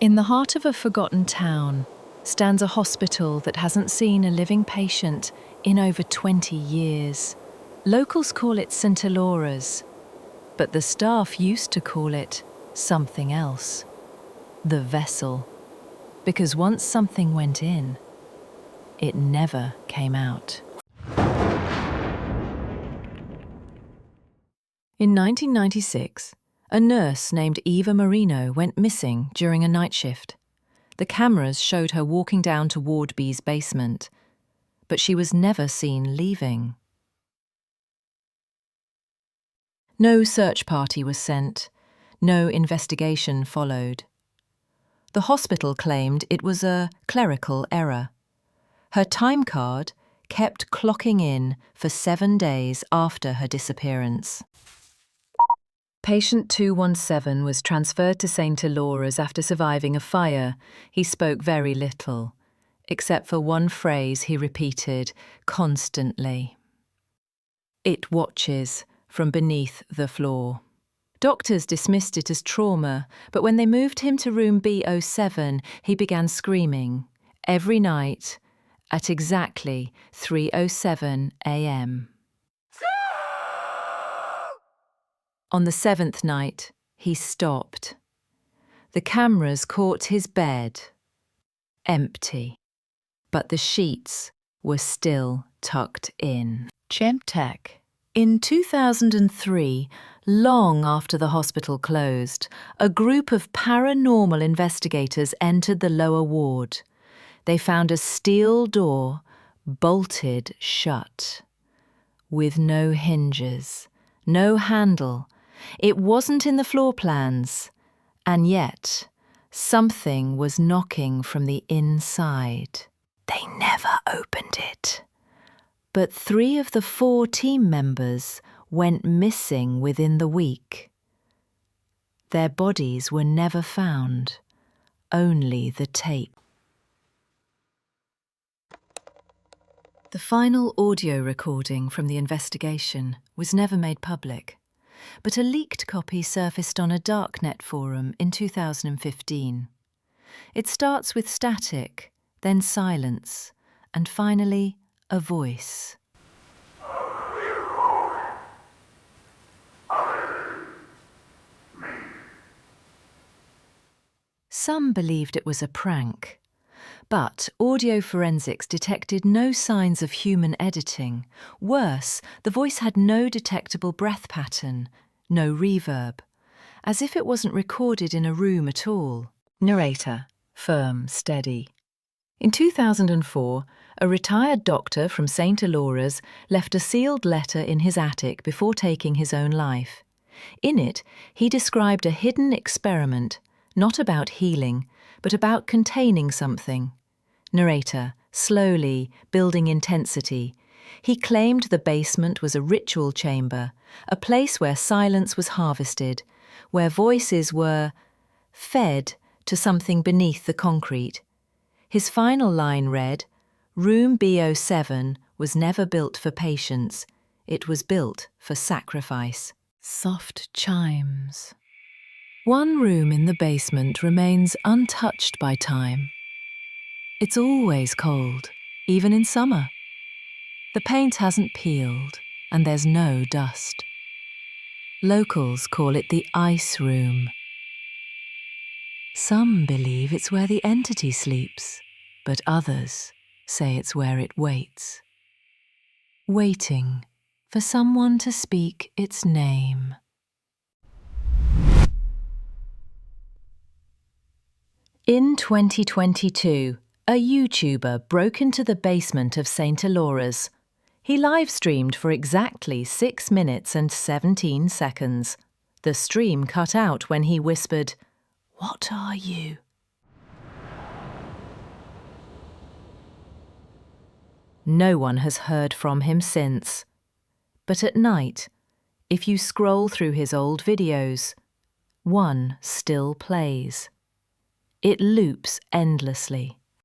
In the heart of a forgotten town stands a hospital that hasn't seen a living patient in over 20 years. Locals call it St. Alora's, but the staff used to call it something else. The Vessel. Because once something went in, it never came out. In 1996, a nurse named Eva Marino went missing during a night shift. The cameras showed her walking down to Ward B's basement, but she was never seen leaving. No search party was sent. No investigation followed. The hospital claimed it was a clerical error. Her time card kept clocking in for 7 days after her disappearance. Patient 217 was transferred to St. Alora's after surviving a fire. He spoke very little, except for one phrase he repeated constantly. "It watches from beneath the floor." Doctors dismissed it as trauma, but when they moved him to room B07, he began screaming every night at exactly 3:07 a.m. On the 7th night, he stopped. The cameras caught his bed, empty, but the sheets were still tucked in. Chemtech. In 2003, long after the hospital closed, a group of paranormal investigators entered the lower ward. They found a steel door bolted shut, with no hinges, no handle. It wasn't in the floor plans, and yet something was knocking from the inside. They never opened it. But 3 of the 4 team members went missing within the week. Their bodies were never found, only the tape. The final audio recording from the investigation was never made public, but a leaked copy surfaced on a darknet forum in 2015. It starts with static, then silence, and finally a voice. Some believed it was a prank, but audio forensics detected no signs of human editing. Worse, the voice had no detectable breath pattern, no reverb, as if it wasn't recorded in a room at all. Narrator: firm, steady. In 2004, a retired doctor from St. Alora's left a sealed letter in his attic before taking his own life. In it, he described a hidden experiment, not about healing, but about containing something. Narrator: slowly, building intensity. He claimed the basement was a ritual chamber, a place where silence was harvested, where voices were fed to something beneath the concrete. His final line read, "Room B07 was never built for patience. It was built for sacrifice." Soft chimes. One room in the basement remains untouched by time. It's always cold, even in summer. The paint hasn't peeled, and there's no dust. Locals call it the ice room. Some believe it's where the entity sleeps, but others say it's where it waits. Waiting for someone to speak its name. In 2022, a YouTuber broke into the basement of St. Alora's. He live-streamed for exactly 6 minutes and 17 seconds. The stream cut out when he whispered, "What are you?" No one has heard from him since. But at night, if you scroll through his old videos, one still plays. It loops endlessly.